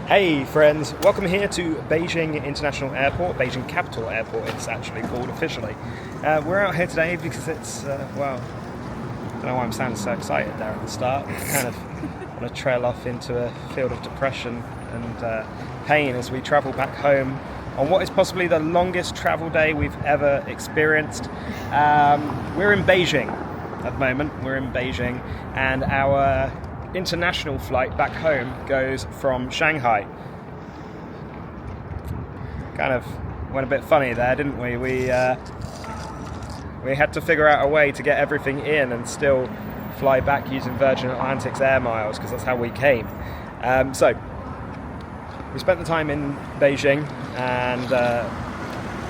Hey friends, welcome here to Beijing International Airport, Beijing Capital Airport it's actually called officially. We're out here today because it's, well, I don't know why I'm sounding so excited there at the start. Kind of want to trail off into a field of depression and pain as we travel back home on what is possibly the longest travel day we've ever experienced. We're in Beijing at the moment, and our international flight back home goes from Shanghai. Kind of went a bit funny there, didn't we? We had to figure out a way to get everything in and still fly back using Virgin Atlantic's air miles, because that's how we came. So we spent the time in Beijing and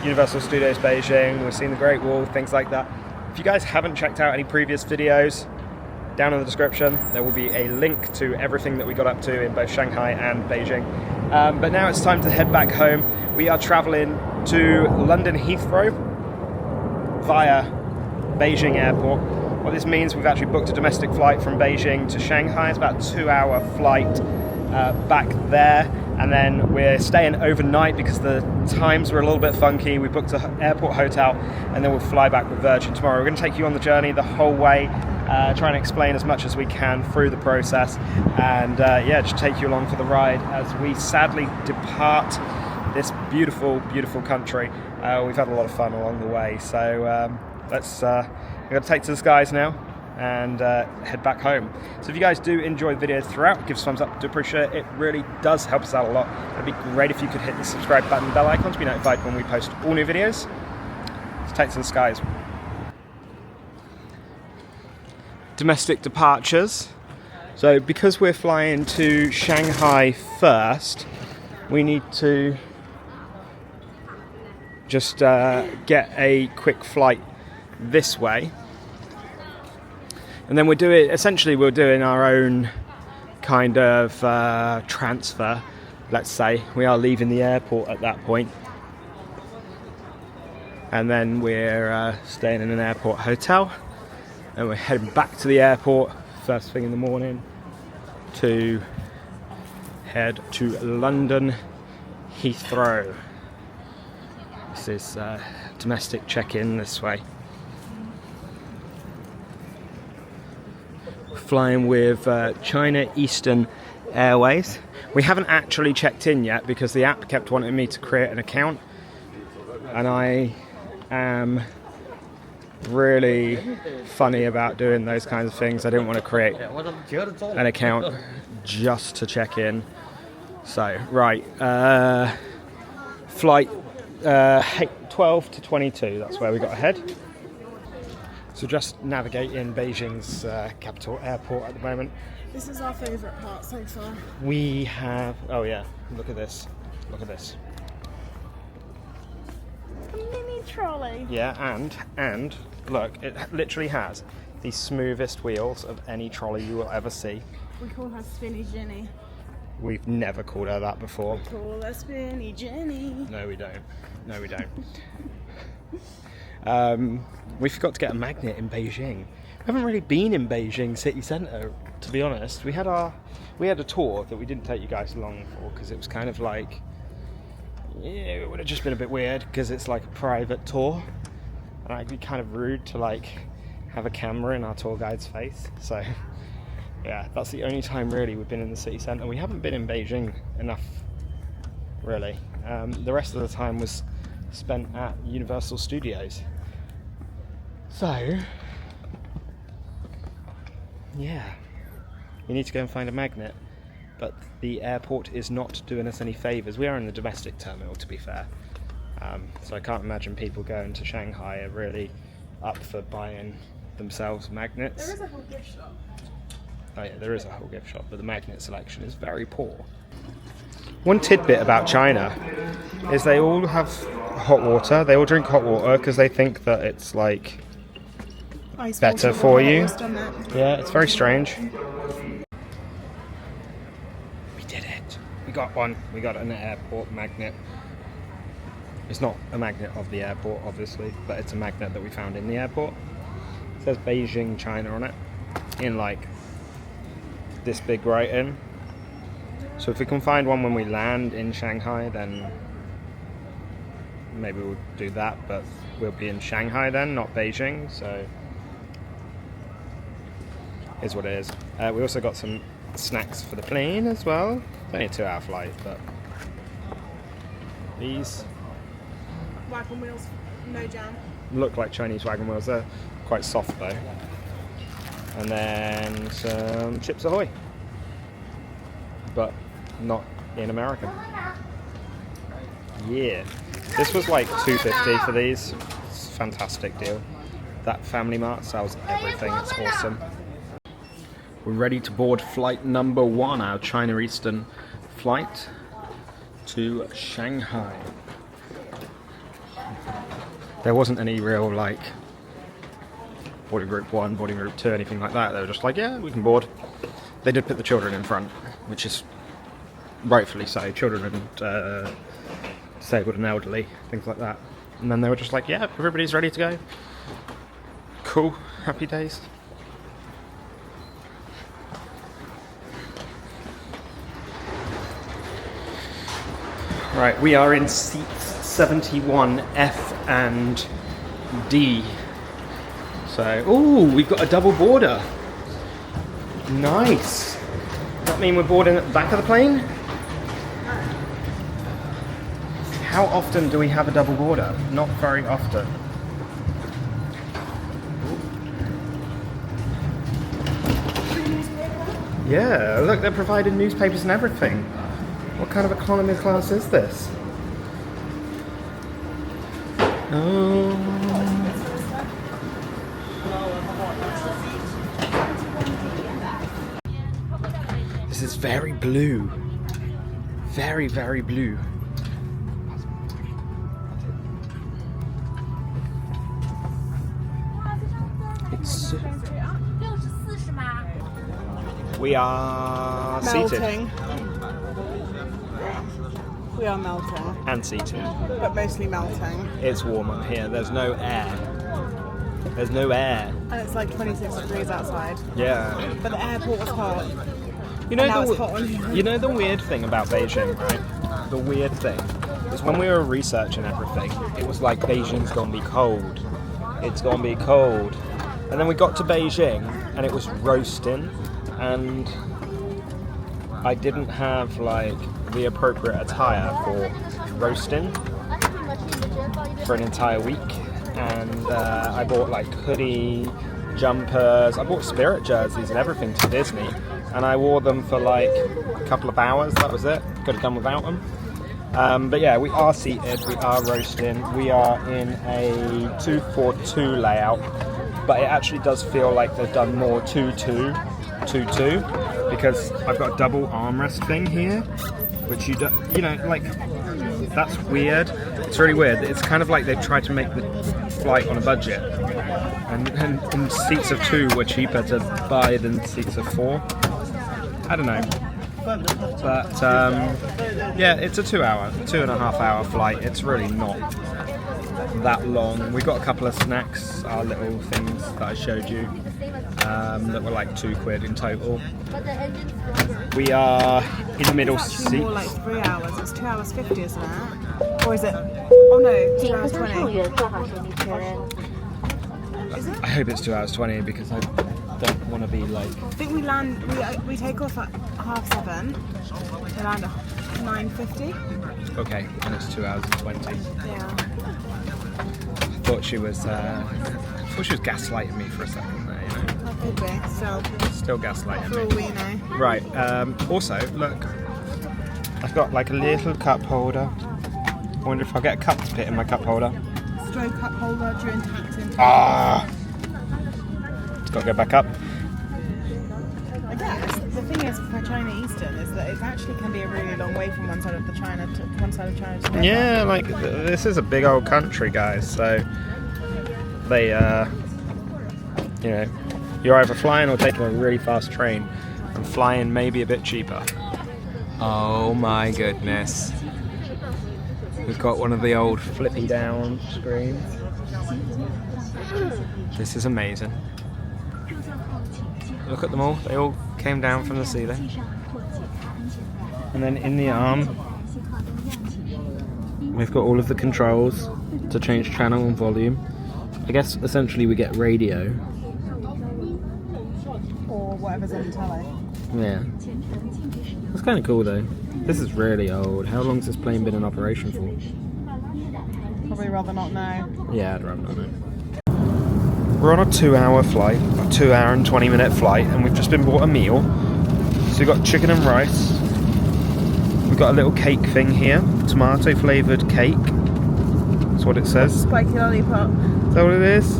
Universal Studios Beijing. We've seen the Great Wall, things like that. If you guys haven't checked out any previous videos, down in the description there will be a link to everything that we got up to in both Shanghai and Beijing. But now it's time to head back home. We are traveling to London Heathrow via Beijing Airport. What this means, we've actually booked a domestic flight from Beijing to Shanghai. It's about a 2-hour flight back there, and then we're staying overnight because the times were a little bit funky. We booked an airport hotel and then we'll fly back with Virgin tomorrow. We're going to take you on the journey the whole way, try and explain as much as we can through the process, and yeah, just take you along for the ride as we sadly depart this beautiful, beautiful country. We've had a lot of fun along the way, so we're going to take to the skies now and head back home. So if you guys do enjoy the videos throughout, give us a thumbs up, do appreciate it. It really does help us out a lot. It'd be great if you could hit the subscribe button and bell icon to be notified when we post all new videos. Let's take to the skies. Domestic departures. So because we're flying to Shanghai first, we need to just get a quick flight this way. And then we're doing our own kind of transfer, let's say. We are leaving the airport at that point. And then we're staying in an airport hotel. And we're heading back to the airport first thing in the morning to head to London Heathrow. This is domestic check-in this way. Flying with China Eastern Airways. We haven't actually checked in yet because the app kept wanting me to create an account, and I am really funny about doing those kinds of things. I didn't want to create an account just to check in. So right, flight 12 to 22, that's where we got ahead. So just navigating Beijing's capital airport at the moment. This is our favourite part so far. We have, oh yeah, look at this. Look at this. A mini trolley. Yeah, and look, it literally has the smoothest wheels of any trolley you will ever see. We call her Spinny Jenny. We've never called her that before. We call her Spinny Jenny. No, we don't. No, we don't. We forgot to get a magnet in Beijing. We haven't really been in Beijing city centre, to be honest. We had a tour that we didn't take you guys along for because it was kind of like, yeah, it would have just been a bit weird because it's like a private tour, and it'd be kind of rude to like have a camera in our tour guide's face. So yeah, that's the only time really we've been in the city centre. We haven't been in Beijing enough, really. The rest of the time was spent at Universal Studios. So yeah, we need to go and find a magnet, but the airport is not doing us any favours. We are in the domestic terminal, to be fair, so I can't imagine people going to Shanghai are really up for buying themselves magnets. There is a whole gift shop. Oh yeah, there is a whole gift shop, but the magnet selection is very poor. One tidbit about China is they all have hot water. They all drink hot water because they think that it's like better for you. Yeah, it's very strange. We did it. We got one. We got an airport magnet. It's not a magnet of the airport, obviously, but it's a magnet that we found in the airport. It says Beijing, China on it, in like this big writing. So if we can find one when we land in Shanghai, then maybe we'll do that, but we'll be in Shanghai then, not Beijing, so here's what it is. We also got some snacks for the plane as well. It's only a 2-hour flight, but these Wagon wheels, no jam. look like Chinese wagon wheels. They're quite soft though. And then some Chips Ahoy, but not in America. Yeah, this was like $2.50 for these. It's a fantastic deal. That Family Mart sells everything. It's awesome. We're ready to board flight number 1, our China Eastern flight to Shanghai. There wasn't any real like boarding group 1, boarding group 2, anything like that. They were just like, yeah, we can board. They did put the children in front, which is rightfully so. Children and disabled and elderly, things like that. And then they were just like, yeah, everybody's ready to go. Cool, happy days. Right, we are in seats 71 F and D. So, ooh, we've got a double boarder. Nice. Does that mean we're boarding at the back of the plane? How often do we have a double boarder? Not very often. Yeah, look, they're providing newspapers and everything. What kind of economy class is this? Oh. This is very blue. Very, very blue. It's... We are seated. Melting. We are melting. And seated. But mostly melting. It's warm up here. There's no air. There's no air. And it's like 26 degrees outside. Yeah. But the airport was hot. You know, now it's hot on here. You know the weird thing about Beijing, right? The weird thing is when we were researching everything, it was like Beijing's gonna be cold. It's gonna be cold. And then we got to Beijing and it was roasting, and I didn't have like the appropriate attire for roasting for an entire week. And I bought like hoodie, jumpers, I bought Spirit jerseys and everything to Disney, and I wore them for like a couple of hours. That was it. Could have done without them. But yeah, we are seated, we are roasting, we are in a 2-4-2 layout, but it actually does feel like they've done more 2-2, 2-2, because I've got a double armrest thing here, which you know, like, that's weird. It's really weird. It's kind of like they've tried to make the flight on a budget, and seats of 2 were cheaper to buy than seats of 4. I don't know. But yeah, it's a 2.5 hour flight. It's really not that long. We got a couple of snacks, our little things that I showed you, that were like £2 in total. We are in the middle seat. More like 3 hours. It's 2 hours 50, isn't it? Or is it? Oh no, 2 hours 20. Is it? I hope it's 2 hours 20 because I don't want to be like. I think we take off at 7:30. We land at 9:50. Okay, and it's 2 hours and 20. Yeah. I thought she was gaslighting me for a second there, you know. That could be. Still gaslighting For all me. we know. Right. Also, look, I've got like a little cup holder. I wonder if I'll get a cup to fit in my cup holder. Stroke cup holder during taxing. Ah! It's got to go back up. I guess the thing is for China Eastern is that it actually can be a really long way from one side of China to the other. Yeah, like this is a big old country, guys. So they, you know, you're either flying or taking a really fast train, and flying may be a bit cheaper. Oh my goodness. We've got one of the old flippy down screens. This is amazing. Look at them all. They all came down from the ceiling. And then in the arm, we've got all of the controls to change channel and volume. I guess essentially we get radio. Or whatever's on the telly. Yeah. That's kind of cool though. This is really old. How long's this plane been in operation for? Probably rather not know. Yeah, I'd rather not know. We're on a 2-hour flight, a 2-hour and 20-minute flight, and we've just been bought a meal. So we've got chicken and rice. We've got a little cake thing here, tomato flavoured cake. That's what it says. Spiky lollipop. Is that what it is?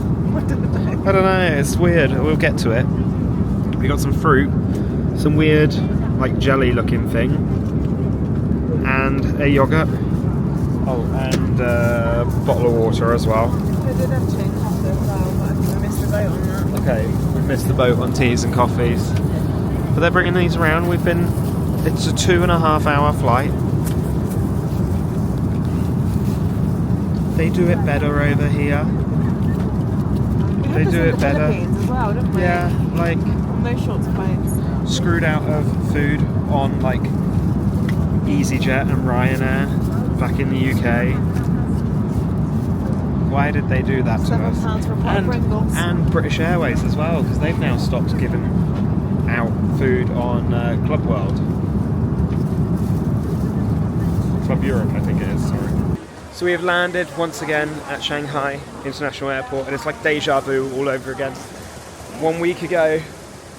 I don't know, it's weird. We'll get to it. We got some fruit, some weird, like jelly looking thing, and a yogurt. Oh, and a bottle of water as well. They did have tea and coffee as well, but I think we missed the boat on that. Okay, we've missed the boat on teas and coffees. But they're bringing these around. It's a 2.5-hour flight. They do it better over here. They do it better. Philippines as well, didn't we? Yeah, like On those sorts of boats. screwed out of food on like EasyJet and Ryanair back in the UK. Why did they do that to us? £7 for a pot of Pringles. And British Airways as well, because they've now stopped giving out food on Club World. Club Europe, I think it is, sorry. So we have landed once again at Shanghai International Airport, and it's like deja vu all over again. 1 week ago,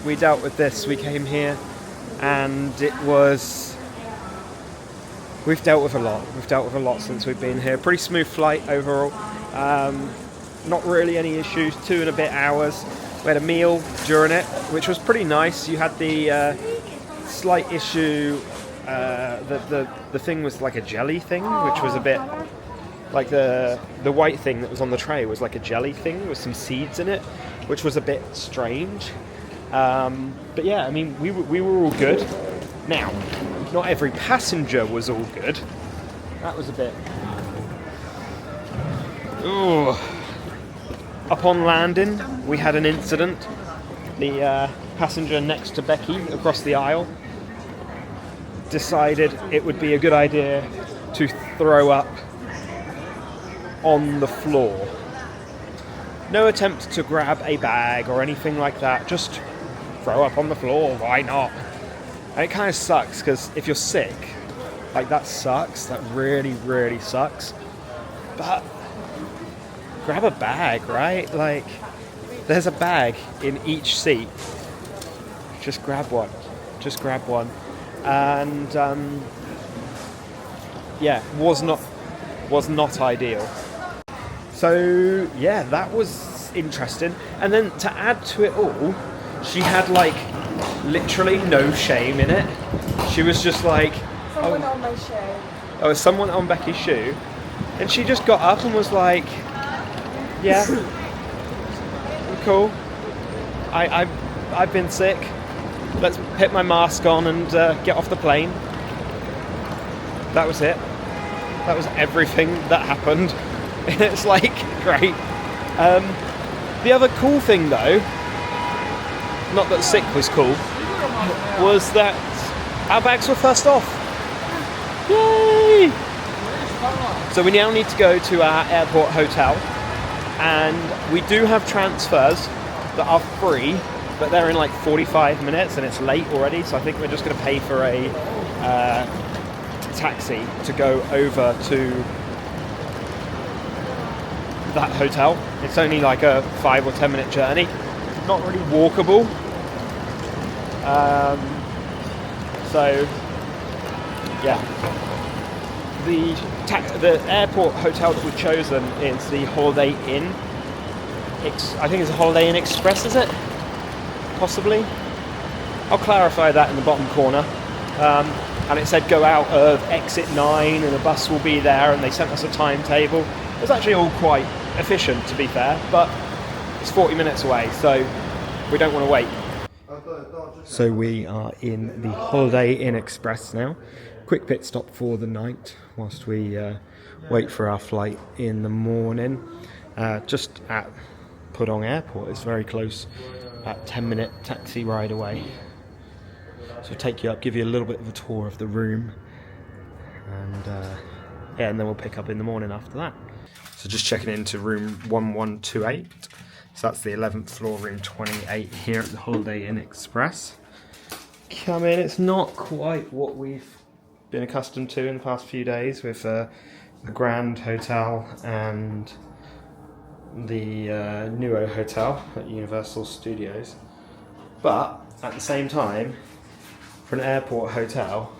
we dealt with this. We came here, and it was... We've dealt with a lot. We've dealt with a lot since we've been here. Pretty smooth flight overall. Not really any issues. 2 and a bit hours. We had a meal during it, which was pretty nice. You had the slight issue. The thing was like a jelly thing, which was a bit like the white thing that was on the tray was like a jelly thing with some seeds in it, which was a bit strange. But yeah, I mean, we were all good. Now, not every passenger was all good. That was a bit... Ooh. Upon landing, we had an incident. The passenger next to Becky across the aisle decided it would be a good idea to throw up on the floor. No attempt to grab a bag or anything like that, just throw up on the floor, why not? And it kind of sucks, because if you're sick, like that sucks, that really, really sucks. But grab a bag, right? Like, there's a bag in each seat. Just grab one. Just grab one. And yeah, was not ideal. So yeah, that was interesting. And then to add to it all, she had like literally no shame in it. She was just like, Someone on my shoe. oh, someone on Becky's shoe, and she just got up and was like, yeah, cool. I've been sick. Let's put my mask on and get off the plane. That was it. That was everything that happened. It's like, great. The other cool thing though, not that sick was cool, was that our bags were first off. Yay! So we now need to go to our airport hotel, and we do have transfers that are free, but they're in like 45 minutes and it's late already, so I think we're just going to pay for a taxi to go over to that hotel. It's only like a 5 or 10 minute journey, not really walkable. So yeah, the airport hotel that we've chosen is the Holiday Inn. I think it's a Holiday Inn Express, is it? Possibly. I'll clarify that in the bottom corner. And it said go out of exit 9 and a bus will be there, and they sent us a timetable. It was actually all quite efficient, to be fair, but it's 40 minutes away, so we don't want to wait. So we are in the Holiday Inn Express now. Quick pit stop for the night whilst we wait for our flight in the morning. Just at Pudong Airport. It's very close, about 10-minute taxi ride away. So take you up, give you a little bit of a tour of the room, and yeah, and then we'll pick up in the morning after that. So just checking into room 1128. So that's the 11th floor, room 28 here at the Holiday Inn Express. Come in, it's not quite what we've been accustomed to in the past few days with the Grand Hotel and the Nuo Hotel at Universal Studios. But at the same time, for an airport hotel,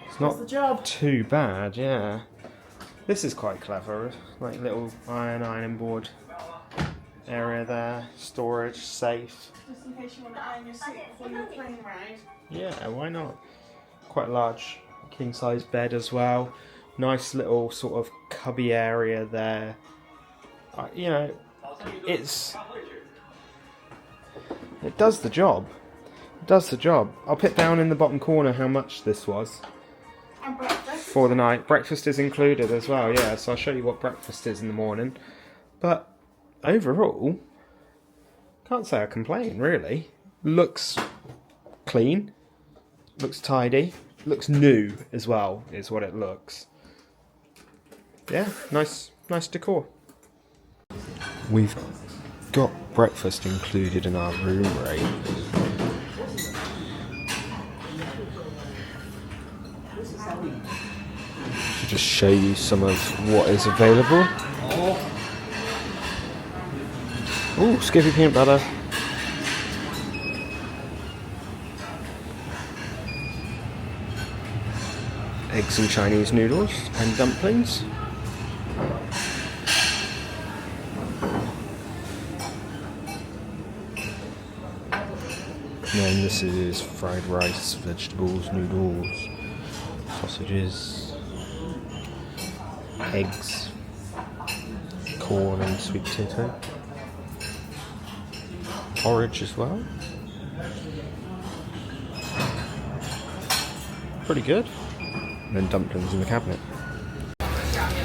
it's not too bad, yeah. This is quite clever, like little ironing board area there, storage, safe. Just in case you want to iron your suit before your plane ride. Yeah, why not? Quite large king size bed as well. Nice little sort of cubby area there. You know, it does the job. It does the job. I'll put down in the bottom corner how much this was. And breakfast? For the night. Breakfast is included as well, yeah. So I'll show you what breakfast is in the morning. But overall, can't say I complain, really. Looks clean. Looks tidy. Looks new as well, is what it looks. Yeah, nice decor. We've got breakfast included in our room rate. To just show you some of what is available. Ooh, Skippy peanut butter. Eggs and Chinese noodles and dumplings. And then this is fried rice, vegetables, noodles, sausages, eggs, corn and sweet potato, porridge as well. Pretty good. And then dumplings in the cabinet.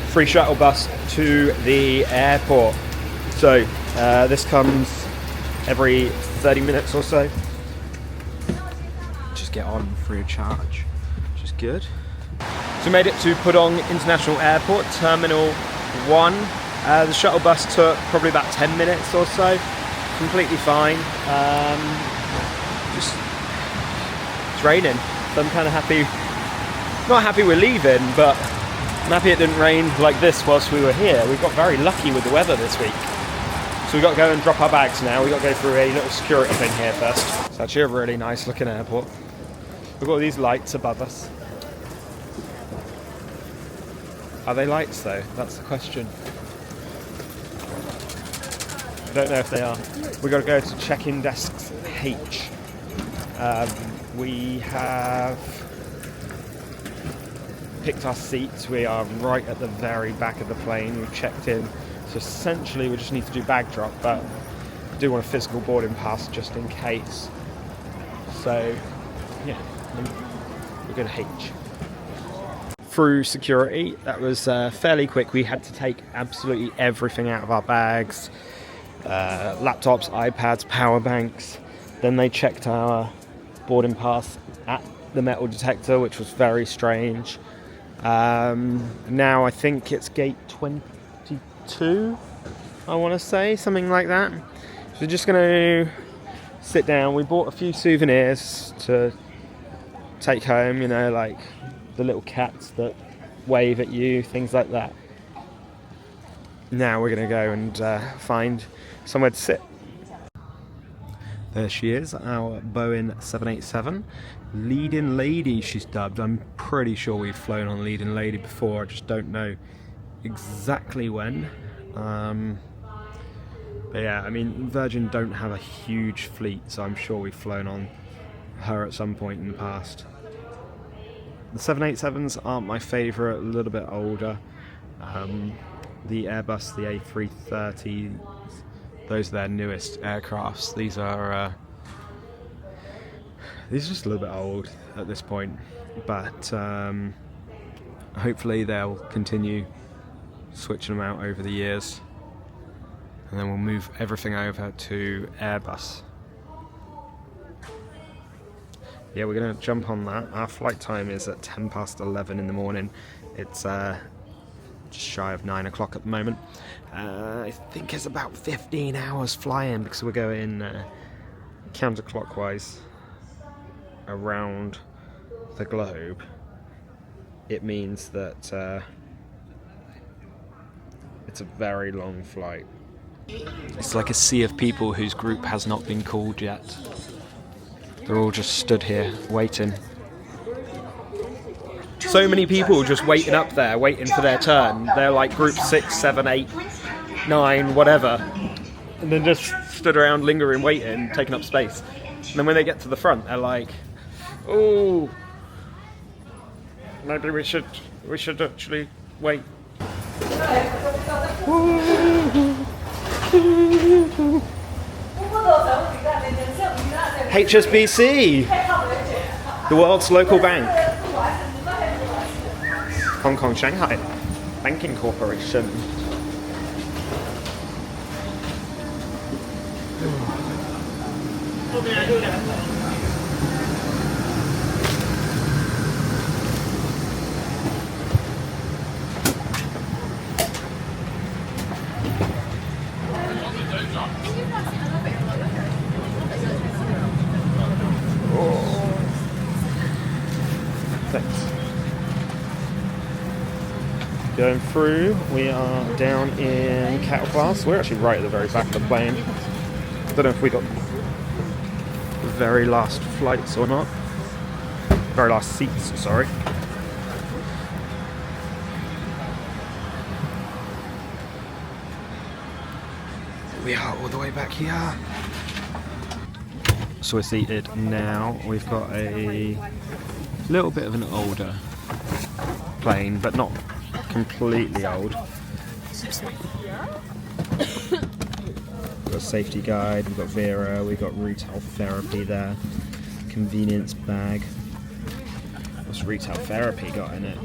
Free shuttle bus to the airport. So this comes every 30 minutes or so. Just get on free of charge, which is good. So we made it to Pudong International Airport, Terminal 1. The shuttle bus took probably about 10 minutes or so. Completely fine. It's raining, so I'm kind of happy. Not happy we're leaving, but I'm happy it didn't rain like this whilst we were here. We got very lucky with the weather this week. So we've got to go and drop our bags now. We've got to go through a little security thing here first. It's actually a really nice looking airport. We've got all these lights above us. Are they lights though? That's the question. I don't know if they are. We've got to go to check-in desks H. We have picked our seats. We are right at the very back of the plane. We've checked in. So essentially we just need to do bag drop, but I do want a physical boarding pass just in case. So yeah, we're going to H. Through security, that was fairly quick. We had to take absolutely everything out of our bags. Laptops, iPads, power banks. Then they checked our boarding pass at the metal detector, which was very strange. Now I think it's gate 22, I want to say, something like that. So we're just going to sit down. We bought a few souvenirs to take home, you know, like the little cats that wave at you, things like that. Now we're going to go and find somewhere to sit. There she is, our Boeing 787. Leading Lady, she's dubbed. I'm pretty sure we've flown on Leading Lady before, I just don't know exactly when. But yeah, I mean, Virgin don't have a huge fleet, so I'm sure we've flown on her at some point in the past. The 787s aren't my favourite, a little bit older. The Airbus, the A330, those are their newest aircrafts. These are just a little bit old at this point, but hopefully they'll continue switching them out over the years, and then we'll move everything over to Airbus. Yeah, we're going to jump on that. Our flight time is at 11:10 in the morning. It's just shy of 9 o'clock at the moment. I think it's about 15 hours flying because we're going counterclockwise around the globe. It means that it's a very long flight. It's like a sea of people whose group has not been called yet. They're all just stood here waiting. So many people just waiting up there, waiting for their turn. They're like group 6, 7, 8, 9, whatever. And then just stood around lingering, waiting, taking up space. And then when they get to the front, they're like, oh, maybe we should actually wait. HSBC, the world's local bank. Hong Kong Shanghai Banking Corporation. Thanks. Going through, we are down in cattle class. We're actually right at the very back of the plane. Don't know if we got the very last flights or not. Very last seats, sorry. We are all the way back here. So we're seated now. We've got a little bit of an older plane, but not completely old. We've got a safety guide, we've got Vera, we've got retail therapy there, convenience bag. What's retail therapy got in it?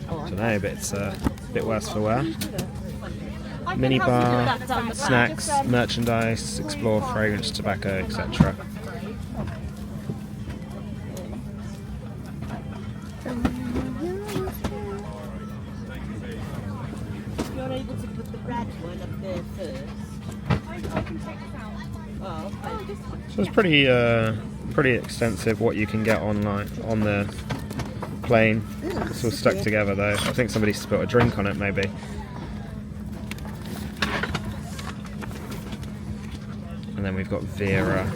I don't know, but it's a bit worse for wear. Mini bar, snacks, merchandise, explore, fragrance, tobacco, etc. You're able to put the red one up there first. So it's pretty extensive what you can get online on the plane. It's all stuck together though. I think somebody spilled a drink on it maybe. And then we've got Vera.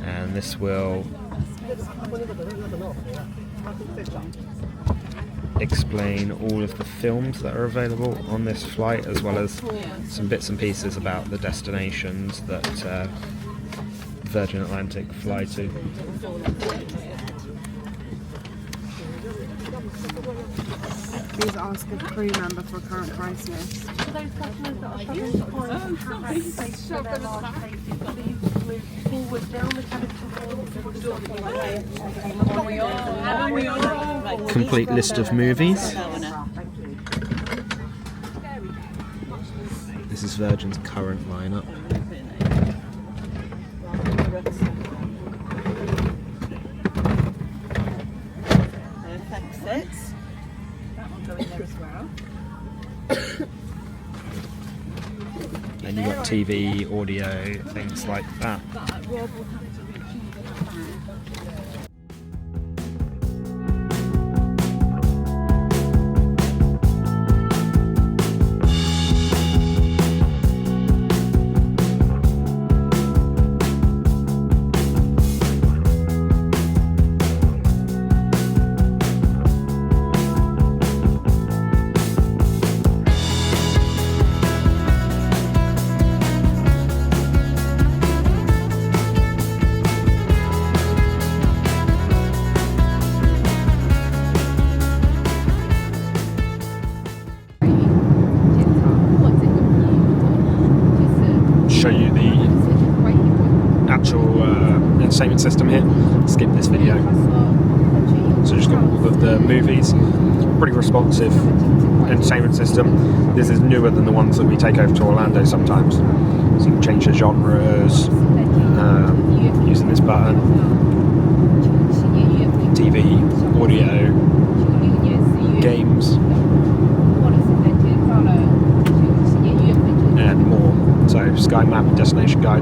And this will explain all of the films that are available on this flight, as well as some bits and pieces about the destinations that Virgin Atlantic fly to. Please ask a crew member for a current price list. For those customers that are struggling to find have space for their large faces, please move forward down the cabin to Complete list of movies. This is Virgin's current lineup. Perfect fits. That will go in there as well. And you've got TV, audio, things like that. Show you the actual entertainment system here. Skip this video. So just got all of the movies. Pretty responsive entertainment system. This is newer than the ones that we take over to Orlando sometimes. So you can change the genres,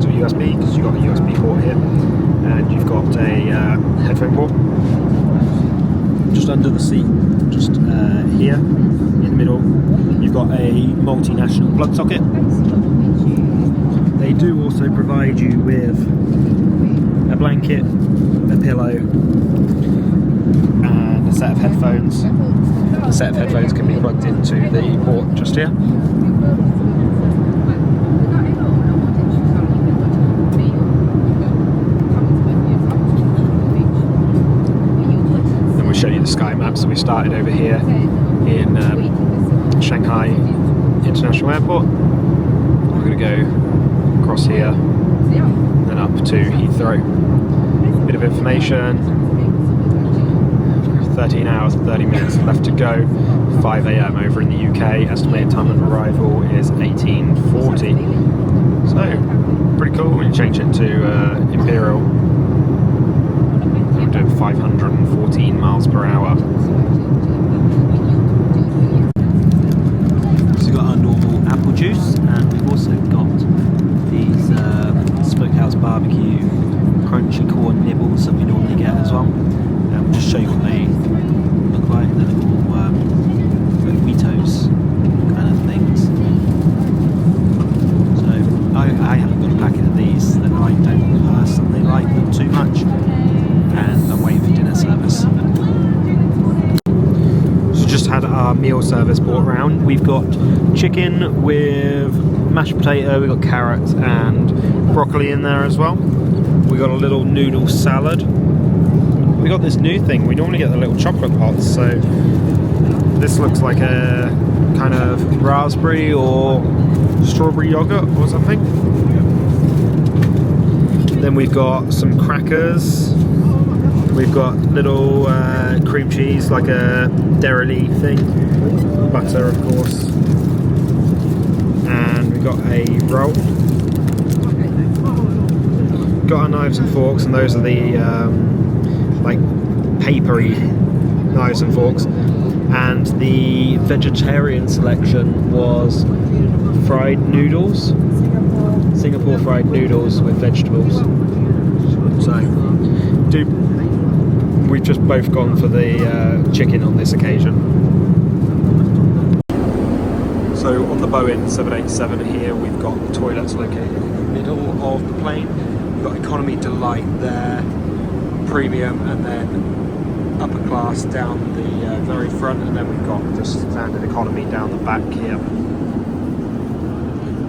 of USB because you've got a USB port here, and you've got a headphone port just under the seat, just here in the middle. You've got a multinational plug socket. They do also provide you with a blanket, a pillow, and a set of headphones. The set of headphones can be plugged into the port just here. Then we'll show you the sky map. So we started over here in Shanghai International Airport. We're going to go across here, then up to Heathrow. Bit of information. 13 hours and 30 minutes left to go. 5 AM over in the UK. Estimated time of arrival is 1840. So pretty cool when you change it to Imperial. We're doing 514 miles per hour. So we've got our normal apple juice, and we've also got these Smokehouse Barbecue crunchy corn nibbles that we normally get as well. We'll just show you what they look like. They're little Weetos kind of things. So I haven't got a packet of these, and I don't personally like them too much, and I'm waiting for dinner service. So just had our meal service brought round. We've got chicken with mashed potato, we've got carrots and broccoli in there as well. We got a little noodle salad. We got this new thing. We normally get the little chocolate pots, so this looks like a kind of raspberry or strawberry yogurt or something. Then we've got some crackers. We've got little cream cheese, like a dairy thing. Butter, of course. And we've got a roll. Got our knives and forks, and those are the like papery knives and forks. And the vegetarian selection was fried noodles, Singapore fried noodles with vegetables. So we've just both gone for the chicken on this occasion. So on the Boeing 787 here, we've got the toilets located in the middle of the plane. We've got economy delight there, premium, and then upper class down the very front, and then we've got just standard economy down the back here.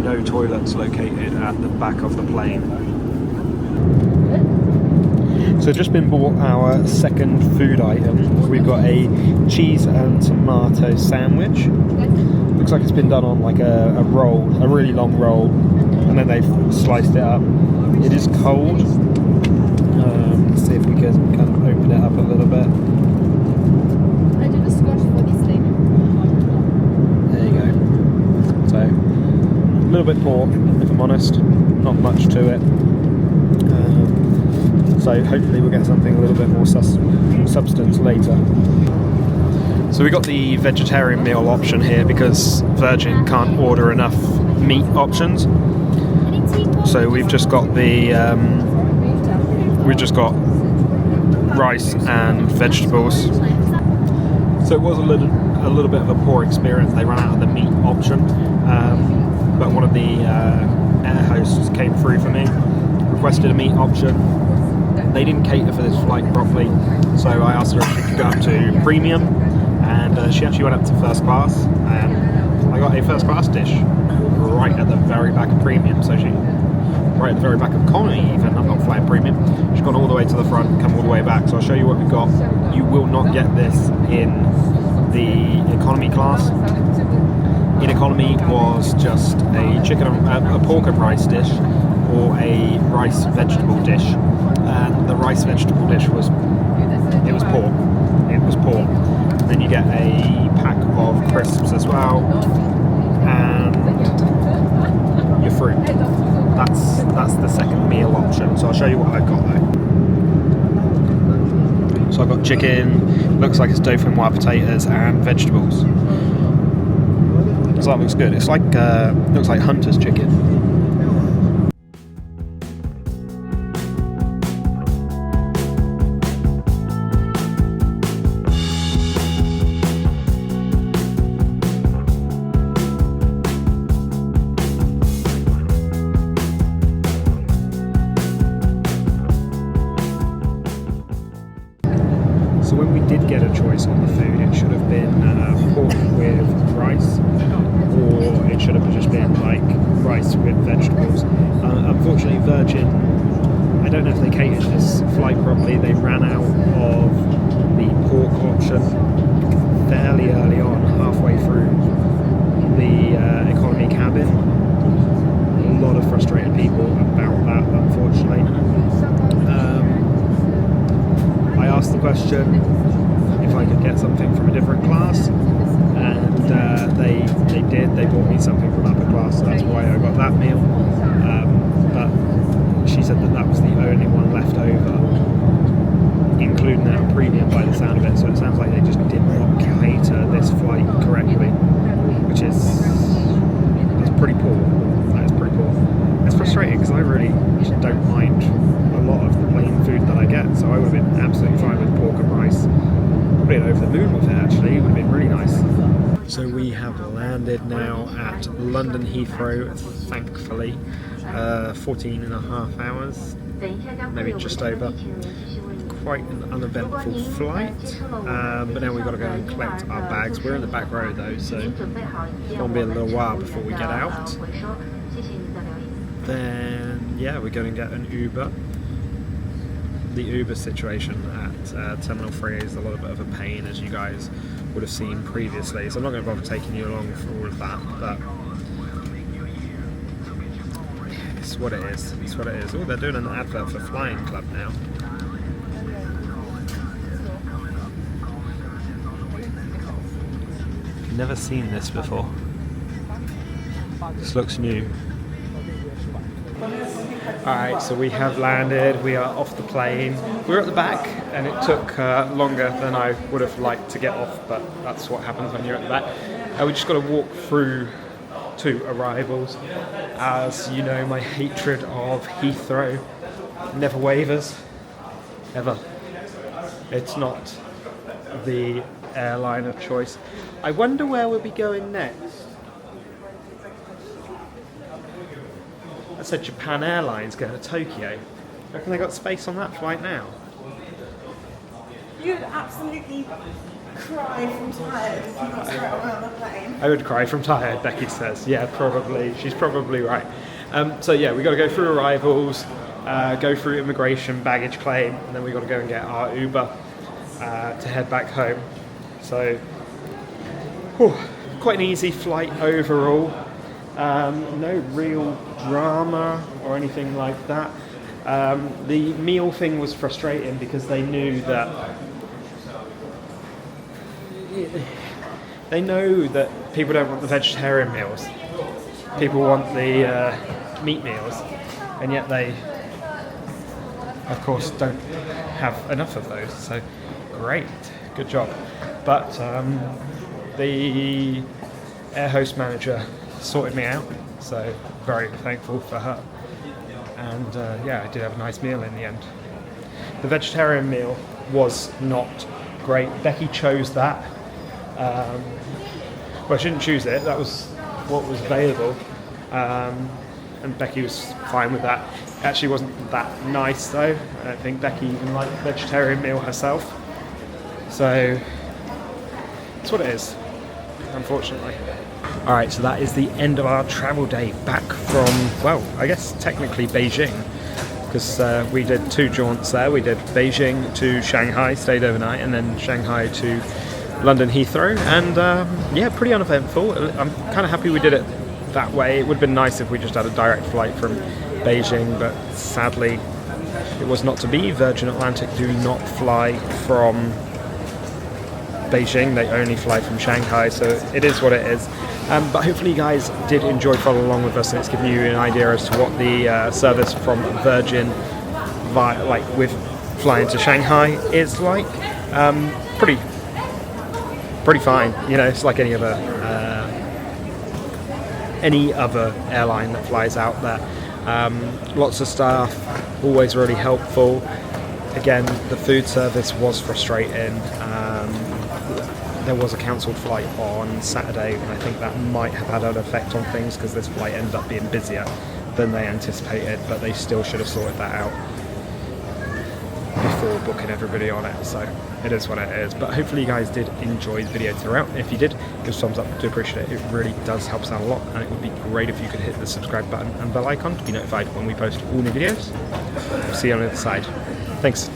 No toilets located at the back of the plane. So just been bought our second food item. We've got a cheese and tomato sandwich. Looks like it's been done on like a roll, a really long roll, and then they've sliced it up. It is cold. Let's see if we can kind of open it up a little bit. I did a scotch for this thing. There you go. So a little bit poor, if I'm honest. Not much to it. So hopefully we'll get something a little bit more substance later. So we got the vegetarian meal option here because Virgin can't order enough meat options. So we've just got the rice and vegetables. So it was a little bit of a poor experience. They ran out of the meat option, but one of the air hosts came through for me, requested a meat option. They didn't cater for this flight properly, so I asked her if she could go up to premium, and she actually went up to first class, and I got a first class dish right at the very back of premium, so she right at the very back of economy even. I'm not flying premium. She's gone all the way to the front, come all the way back, so I'll show you what we've got. You will not get this in the economy class. In economy was just a pork and rice dish, or a rice vegetable dish, and the rice vegetable dish was poor. It was poor. Then you get a pack of crisps as well, and your fruit. That's the second meal option. So I'll show you what I've got though. So I've got chicken, looks like it's dauphinoise potatoes and vegetables. So that looks good. It's like looks like Hunter's chicken. get a choice on the food. It should have been pork with rice, or it should have just been like rice with vegetables. Unfortunately, Virgin, I don't know if they catered this flight properly. They ran out of the pork option fairly early on, halfway through the economy cabin. A lot of frustrated people about that, unfortunately. I asked the question if I could get something from a different class, and they did. They bought me something from upper class, so that's why I got that meal. But she said that was the only one left over, including that premium by the sound of it. So it sounds like they just did not cater this flight correctly, which that's pretty poor. That is pretty poor. It's frustrating because I really don't mind a lot of the plain food that I get, so I would have been absolutely fine with pork and rice. Probably over the moon with it, actually. It would have been really nice. So we have landed now at London Heathrow, thankfully. 14 and a half hours, maybe just over. Quite an uneventful flight, but now we've got to go and collect our bags. We're in the back row though, so it's going to be a little while before we get out. Then, yeah, we're going to get an Uber. The Uber situation at Terminal 3 is a little bit of a pain, as you guys would have seen previously, so I'm not going to bother taking you along for all of that, but it's what it is. It's what it is. Oh, they're doing an advert for Flying Club now. Never seen this before. This looks new. Alright, so we have landed, we are off the plane. We're at the back and it took longer than I would have liked to get off, but that's what happens when you're at the back. We just got to walk through to arrivals. As you know, my hatred of Heathrow never wavers, ever. It's not the airline of choice. I wonder where we'll be going next. I said Japan Airlines going to Tokyo. I reckon they got space on that flight now. You'd absolutely cry from tired if you got straight away on the plane. I would cry from tired, Becky says. Yeah, probably. She's probably right. So yeah, we got to go through arrivals, go through immigration, baggage claim, and then we got to go and get our Uber to head back home. So, quite an easy flight overall. No real drama or anything like that. The meal thing was frustrating because they knew that people don't want the vegetarian meals. People want the meat meals, and yet they, of course, don't have enough of those. So, great, good job. But the air host manager sorted me out, so very thankful for her. And yeah, I did have a nice meal in the end. The vegetarian meal was not great. Becky chose that. Well, she didn't choose it, that was what was available. And Becky was fine with that. It actually wasn't that nice though. I don't think Becky even liked the vegetarian meal herself. So, it's what it is, unfortunately. Alright, so that is the end of our travel day back from, well, I guess technically Beijing, because we did two jaunts there. We did Beijing to Shanghai, stayed overnight, and then Shanghai to London Heathrow, and yeah, pretty uneventful. I'm kind of happy we did it that way. It would have been nice if we just had a direct flight from Beijing, but sadly it was not to be. Virgin Atlantic do not fly from Beijing, they only fly from Shanghai, so it is what it is. But hopefully you guys did enjoy following along with us, and it's given you an idea as to what the service from Virgin with flying to Shanghai is like. Pretty fine, you know, it's like any other airline that flies out there. Lots of staff, always really helpful. Again, the food service was frustrating. There was a cancelled flight on Saturday, and I think that might have had an effect on things because this flight ended up being busier than they anticipated, but they still should have sorted that out before booking everybody on it, so it is what it is. But hopefully you guys did enjoy the video throughout. If you did, give us a thumbs up, do appreciate it. It really does help us out a lot, and it would be great if you could hit the subscribe button and bell icon to be notified when we post all new videos. See you on the other side. Thanks.